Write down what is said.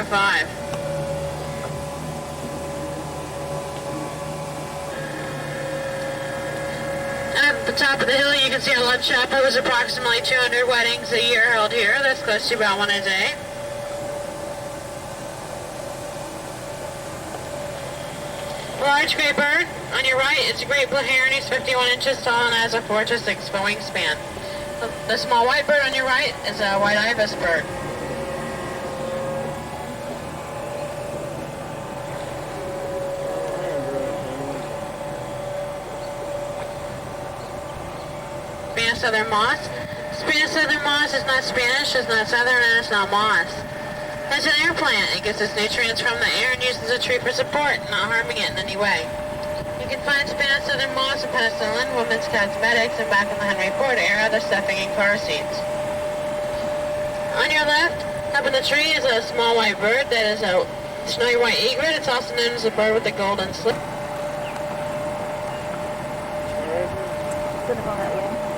105. At the top of the hill, you can see a lunch chapel. There's approximately 200 weddings a year held here. That's close to about one a day. Large gray bird on your right is a great blue heron. He's 51 inches tall and has a 4 to 6 foot wingspan. The small white bird on your right is a white ibis bird. Spanish southern moss. Spanish southern moss is not Spanish, it's not southern, and it's not moss. It's an air plant. It gets its nutrients from the air and uses a tree for support, not harming it in any way. You can find Spanish southern moss and penicillin, women's cosmetics, and back in the Henry Ford era, the stuffing in car seats. On your left, up in the tree, is a small white bird that is a snowy white egret. It's also known as a bird with a golden slip. Gonna go that way.